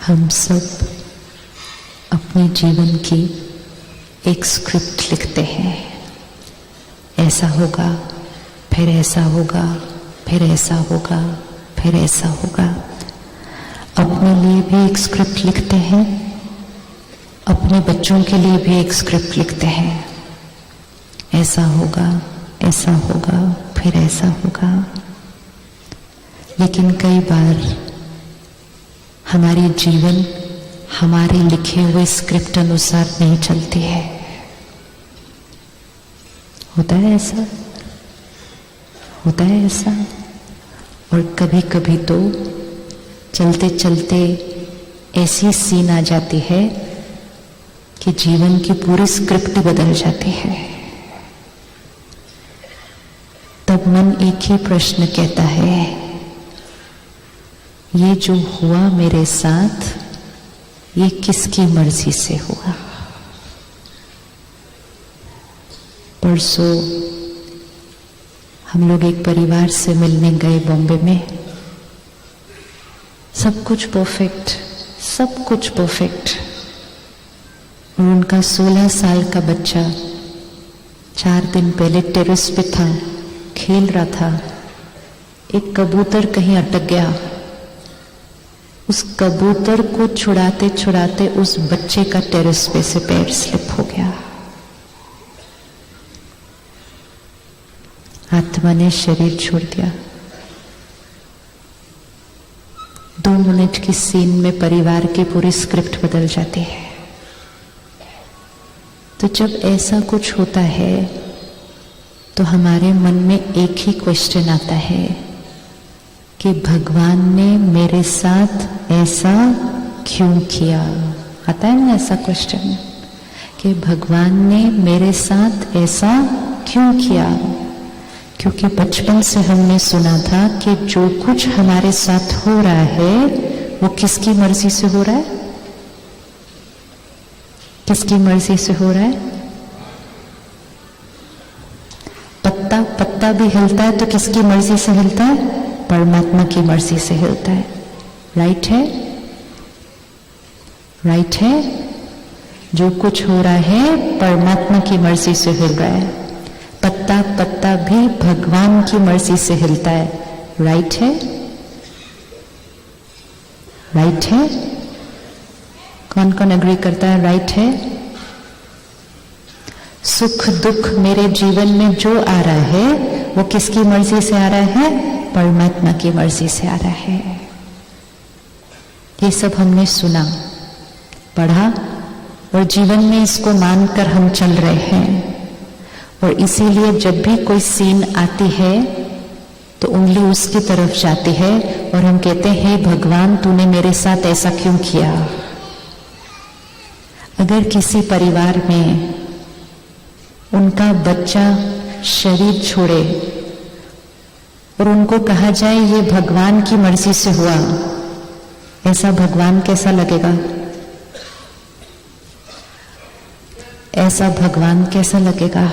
हम सब अपने जीवन की एक स्क्रिप्ट लिखते हैं। ऐसा होगा, फिर ऐसा होगा, फिर ऐसा होगा, फिर ऐसा होगा। अपने लिए भी एक स्क्रिप्ट लिखते हैं, अपने बच्चों के लिए भी एक स्क्रिप्ट लिखते हैं। ऐसा होगा, ऐसा होगा, फिर ऐसा होगा। लेकिन कई बार हमारी जीवन हमारे लिखे हुए स्क्रिप्ट अनुसार नहीं चलती है। होता है ऐसा, होता है ऐसा। और कभी कभी तो चलते चलते ऐसी सीन आ जाती है कि जीवन की पूरी स्क्रिप्ट बदल जाती है। तब मन एक ही प्रश्न कहता है, ये जो हुआ मेरे साथ, ये किसकी मर्जी से हुआ? परसों हम लोग एक परिवार से मिलने गए बॉम्बे में। सब कुछ परफेक्ट, सब कुछ परफेक्ट। और उनका 16 साल का बच्चा 4 दिन पहले टेरेस पे था, खेल रहा था। एक कबूतर कहीं अटक गया। उस कबूतर को छुड़ाते छुड़ाते उस बच्चे का टेरेस पे से पैर स्लिप हो गया। आत्मा ने शरीर छोड़ दिया। 2 मिनट की सीन में परिवार की पूरी स्क्रिप्ट बदल जाती है। तो जब ऐसा कुछ होता है तो हमारे मन में एक ही क्वेश्चन आता है कि भगवान ने मेरे साथ ऐसा क्यों किया? आता है ना ऐसा क्वेश्चन कि भगवान ने मेरे साथ ऐसा क्यों किया? क्योंकि बचपन से हमने सुना था कि जो कुछ हमारे साथ हो रहा है वो किसकी मर्जी से हो रहा है? किसकी मर्जी से हो रहा है? पत्ता पत्ता भी हिलता है तो किसकी मर्जी से हिलता है? परमात्मा की मर्जी से हिलता है। राइट है, राइट है। जो कुछ हो रहा है परमात्मा की मर्जी से हिल रहा है। पत्ता पत्ता भी भगवान की मर्जी से हिलता है। राइट है, राइट है। कौन कौन एग्री करता है? राइट है। सुख दुख मेरे जीवन में जो आ रहा है वो किसकी मर्जी से आ रहा है? परमात्मा की मर्जी से आ रहा है। ये सब हमने सुना, पढ़ा और जीवन में इसको मानकर हम चल रहे हैं। और इसीलिए जब भी कोई सीन आती है तो उंगली उसकी तरफ जाती है और हम कहते हैं, हे भगवान तूने मेरे साथ ऐसा क्यों किया? अगर किसी परिवार में उनका बच्चा शरीर छोड़े और उनको कहा जाए ये भगवान की मर्जी से हुआ, ऐसा भगवान कैसा लगेगा? ऐसा भगवान कैसा लगेगा?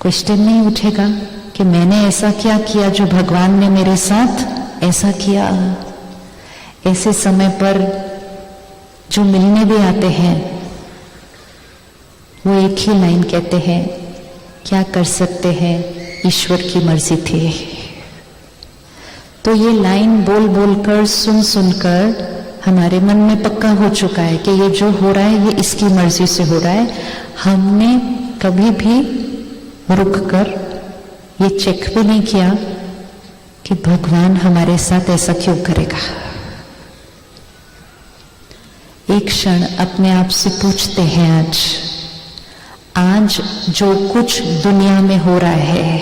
क्वेश्चन नहीं उठेगा कि मैंने ऐसा क्या किया जो भगवान ने मेरे साथ ऐसा किया? ऐसे समय पर जो मिलने भी आते हैं वो एक ही लाइन कहते हैं, क्या कर सकते हैं, ईश्वर की मर्जी थी। तो ये लाइन बोल बोलकर सुन सुनकर हमारे मन में पक्का हो चुका है कि ये जो हो रहा है ये इसकी मर्जी से हो रहा है। हमने कभी भी रुक कर ये चेक भी नहीं किया कि भगवान हमारे साथ ऐसा क्यों करेगा। एक क्षण अपने आप से पूछते हैं, आज जो कुछ दुनिया में हो रहा है,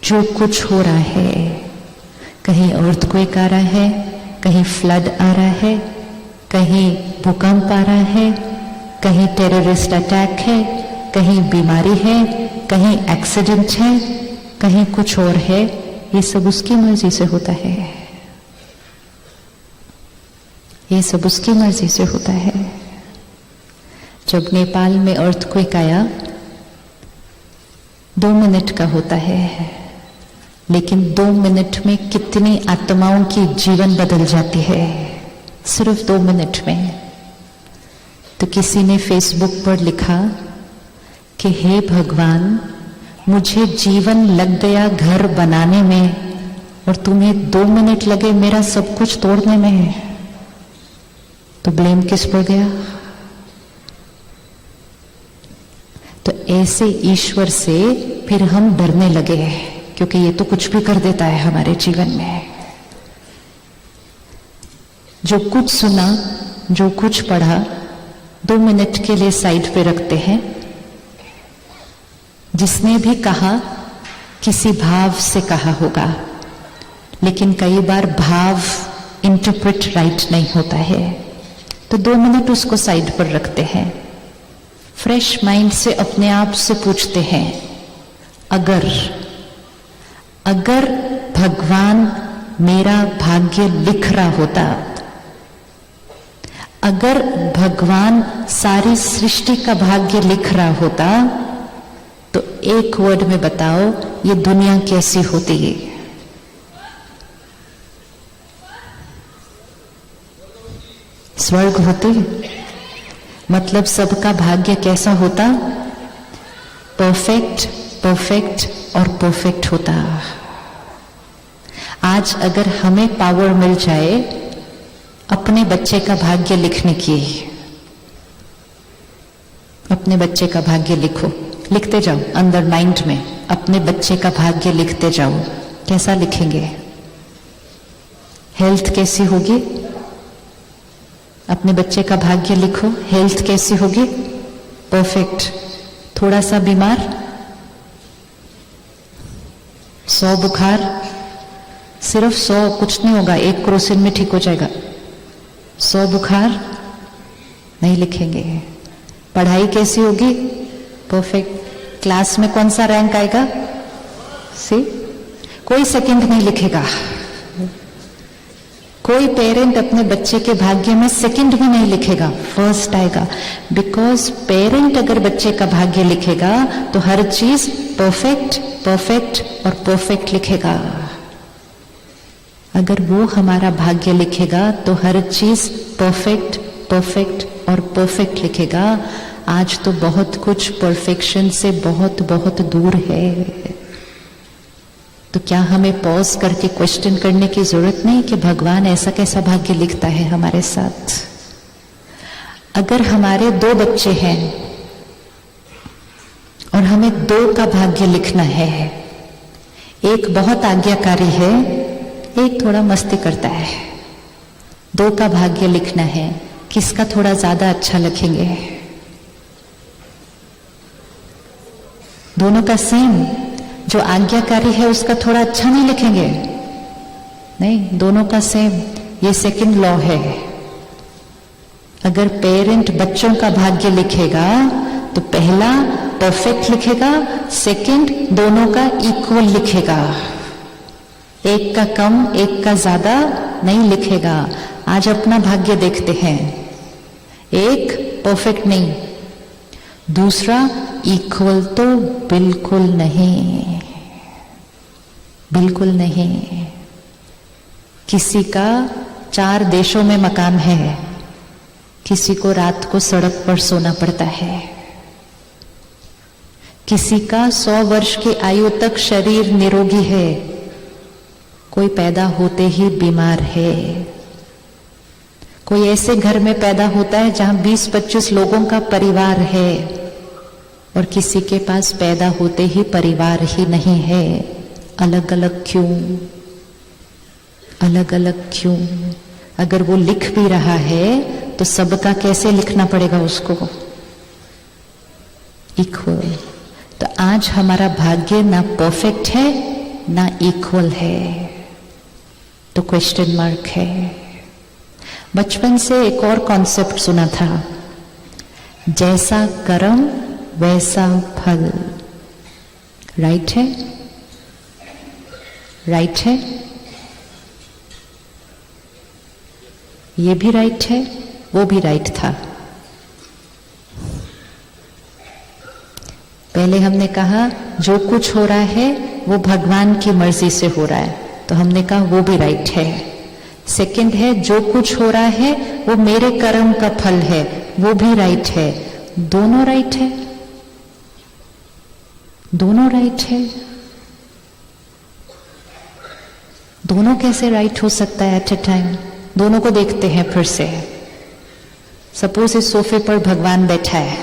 जो कुछ हो रहा है, कहीं अर्थक्वेक आ रहा है, कहीं फ्लड आ रहा है, कहीं भूकंप आ रहा है, कहीं टेररिस्ट अटैक है, कहीं बीमारी है, कहीं एक्सीडेंट है, कहीं कुछ और है, ये सब उसकी मर्जी से होता है। ये सब उसकी मर्जी से होता है। जब नेपाल में अर्थक्वेक आया, 2 मिनट का होता है, लेकिन 2 मिनट में कितनी आत्माओं की जीवन बदल जाती है, सिर्फ 2 मिनट में। तो किसी ने फेसबुक पर लिखा कि हे भगवान, मुझे जीवन लग गया घर बनाने में और तुम्हें 2 मिनट लगे मेरा सब कुछ तोड़ने में, तो ब्लेम किस पर गया? तो ऐसे ईश्वर से फिर हम डरने लगे, क्योंकि ये तो कुछ भी कर देता है हमारे जीवन में। जो कुछ सुना, जो कुछ पढ़ा, 2 मिनट के लिए साइड पे रखते हैं। जिसने भी कहा किसी भाव से कहा होगा, लेकिन कई बार भाव इंटरप्रेट राइट नहीं होता है, तो 2 मिनट उसको साइड पर रखते हैं। फ्रेश माइंड से अपने आप से पूछते हैं, अगर भगवान मेरा भाग्य लिख रहा होता, अगर भगवान सारी सृष्टि का भाग्य लिख रहा होता, तो एक वर्ड में बताओ ये दुनिया कैसी होती है? स्वर्ग होती? मतलब सबका भाग्य कैसा होता? परफेक्ट, परफेक्ट और परफेक्ट होता। आज अगर हमें पावर मिल जाए अपने बच्चे का भाग्य लिखने की, अपने बच्चे का भाग्य लिखो, लिखते जाओ अंदर माइंड में, अपने बच्चे का भाग्य लिखते जाओ। कैसा लिखेंगे? हेल्थ कैसी होगी? अपने बच्चे का भाग्य लिखो, हेल्थ कैसी होगी? परफेक्ट। थोड़ा सा बीमार, 100 बुखार, सिर्फ 100, कुछ नहीं होगा, 1 क्रोसिन में ठीक हो जाएगा। 100 बुखार नहीं लिखेंगे। पढ़ाई कैसी होगी? परफेक्ट। क्लास में कौन सा रैंक आएगा? सी। कोई सेकंड नहीं लिखेगा। कोई पेरेंट अपने बच्चे के भाग्य में सेकंड भी नहीं लिखेगा, फर्स्ट आएगा। बिकॉज पेरेंट अगर बच्चे का भाग्य लिखेगा तो हर चीज परफेक्ट, परफेक्ट और परफेक्ट लिखेगा। अगर वो हमारा भाग्य लिखेगा तो हर चीज परफेक्ट, परफेक्ट और परफेक्ट लिखेगा। आज तो बहुत कुछ परफेक्शन से बहुत बहुत दूर है। तो क्या हमें पॉज करके क्वेश्चन करने की जरूरत नहीं कि भगवान ऐसा कैसा भाग्य लिखता है हमारे साथ? अगर हमारे 2 बच्चे हैं और हमें 2 का भाग्य लिखना है, एक बहुत आज्ञाकारी है, एक थोड़ा मस्ती करता है, 2 का भाग्य लिखना है, किसका थोड़ा ज्यादा अच्छा लिखेंगे? दोनों का सेम? जो आज्ञाकारी है उसका थोड़ा अच्छा नहीं लिखेंगे? नहीं, दोनों का सेम। ये सेकंड लॉ है। अगर पेरेंट बच्चों का भाग्य लिखेगा तो पहला परफेक्ट लिखेगा, सेकंड दोनों का इक्वल लिखेगा। एक का कम, एक का ज्यादा नहीं लिखेगा। आज अपना भाग्य देखते हैं, एक परफेक्ट नहीं, दूसरा इक्वल तो बिल्कुल नहीं, बिल्कुल नहीं। किसी का 4 देशों में मकान है, किसी को रात को सड़क पर सोना पड़ता है, किसी का 100 वर्ष की आयु तक शरीर निरोगी है, कोई पैदा होते ही बीमार है, कोई ऐसे घर में पैदा होता है जहां 20-25 लोगों का परिवार है, और किसी के पास पैदा होते ही परिवार ही नहीं है। अलग अलग क्यों? अलग अलग क्यों? अगर वो लिख भी रहा है तो सबका कैसे लिखना पड़ेगा उसको? इक्वल। तो आज हमारा भाग्य ना परफेक्ट है ना इक्वल है, तो क्वेश्चन मार्क है। बचपन से एक और कॉन्सेप्ट सुना था, जैसा कर्म वैसा फल। राइट है? राइट है? ये भी राइट है, वो भी राइट था। पहले हमने कहा जो कुछ हो रहा है वो भगवान की मर्जी से हो रहा है, तो हमने कहा वो भी राइट है। सेकंड है जो कुछ हो रहा है वो मेरे कर्म का फल है, वो भी राइट है। दोनों राइट है, दोनों राइट है। दोनों कैसे राइट हो सकता है एट ए टाइम? दोनों को देखते हैं फिर से। सपोज इस सोफे पर भगवान बैठा है,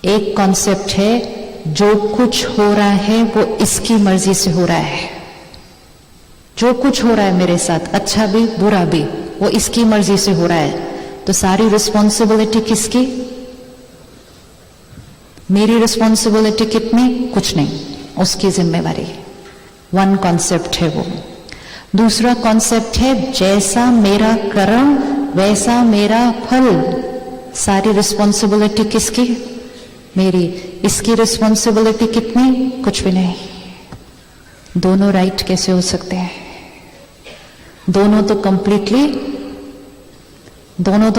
एक कॉन्सेप्ट है जो कुछ हो रहा है वो इसकी मर्जी से हो रहा है। जो कुछ हो रहा है मेरे साथ, अच्छा भी बुरा भी, वो इसकी मर्जी से हो रहा है। तो सारी रिस्पॉन्सिबिलिटी किसकी? मेरी रिस्पॉन्सिबिलिटी कितनी? कुछ नहीं, उसकी जिम्मेवारी। वन कॉन्सेप्ट है वो। दूसरा कॉन्सेप्ट है जैसा मेरा कर्म वैसा मेरा फल। सारी रिस्पॉन्सिबिलिटी किसकी? मेरी। इसकी रिस्पॉन्सिबिलिटी कितनी? कुछ भी नहीं। दोनों राइट कैसे हो सकते हैं? दोनों तो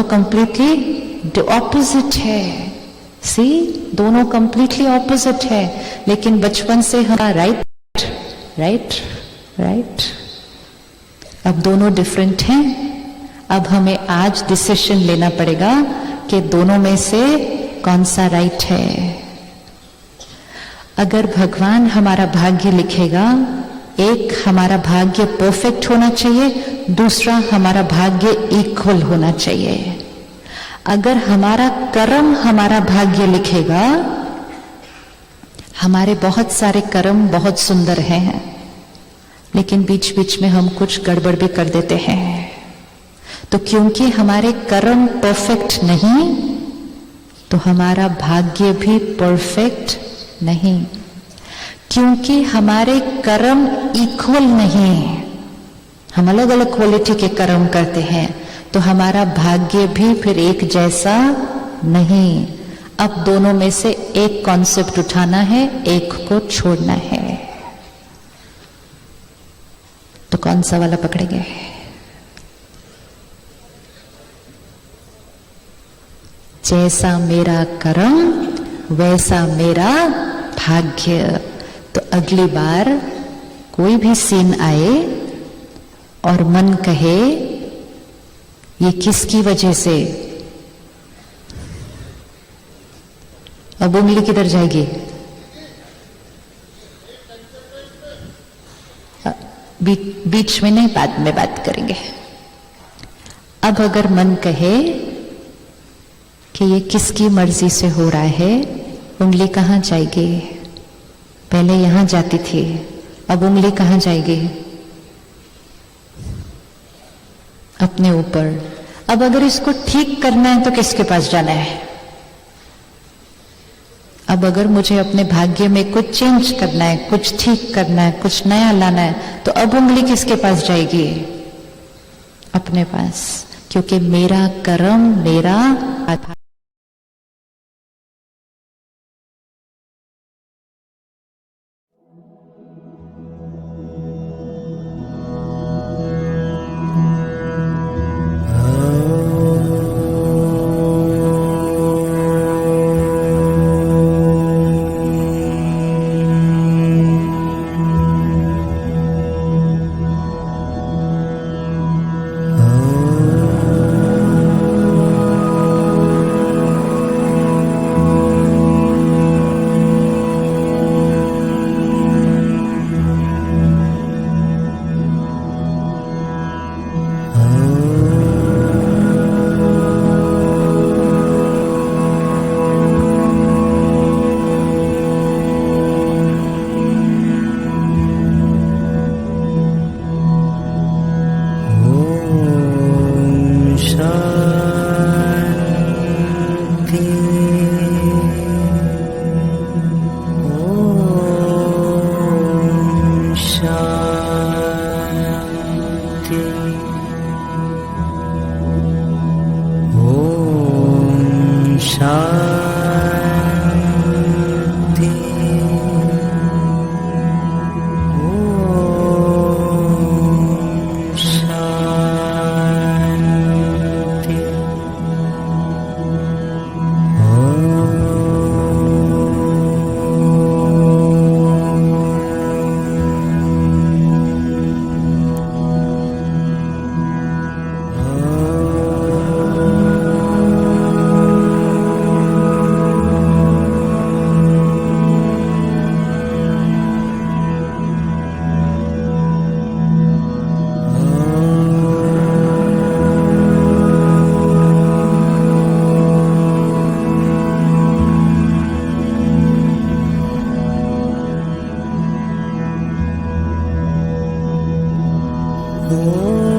कंप्लीटली ऑपोजिट है। सी, दोनों कंप्लीटली ऑपोजिट है, लेकिन बचपन से हमारा राइट राइट राइट। अब दोनों डिफरेंट हैं। अब हमें आज डिसीजन लेना पड़ेगा कि दोनों में से कौन सा राइट है। अगर भगवान हमारा भाग्य लिखेगा, एक हमारा भाग्य परफेक्ट होना चाहिए, दूसरा हमारा भाग्य इक्वल होना चाहिए। अगर हमारा कर्म हमारा भाग्य लिखेगा, हमारे बहुत सारे कर्म बहुत सुंदर हैं, लेकिन बीच बीच में हम कुछ गड़बड़ भी कर देते हैं। तो क्योंकि हमारे कर्म परफेक्ट नहीं, तो हमारा भाग्य भी परफेक्ट नहीं। क्योंकि हमारे कर्म इक्वल नहीं, हम अलग अलग क्वालिटी के कर्म करते हैं, तो हमारा भाग्य भी फिर एक जैसा नहीं। अब दोनों में से एक कॉन्सेप्ट उठाना है, एक को छोड़ना है। तो कौन सा वाला पकड़ेंगे? जैसा मेरा कर्म वैसा मेरा भाग्य। तो अगली बार कोई भी सीन आए और मन कहे ये किसकी वजह से, अब उंगली किधर जाएगी? बीच में नहीं, बाद में बात करेंगे। अब अगर मन कहे कि ये किसकी मर्जी से हो रहा है, उंगली कहां जाएगी? पहले यहां जाती थी, अब उंगली कहां जाएगी? अपने ऊपर। अब अगर इसको ठीक करना है तो किसके पास जाना है? अब अगर मुझे अपने भाग्य में कुछ चेंज करना है, कुछ ठीक करना है, कुछ नया लाना है, तो अब उंगली किसके पास जाएगी? अपने पास। क्योंकि मेरा कर्म मेरा आधार। ओ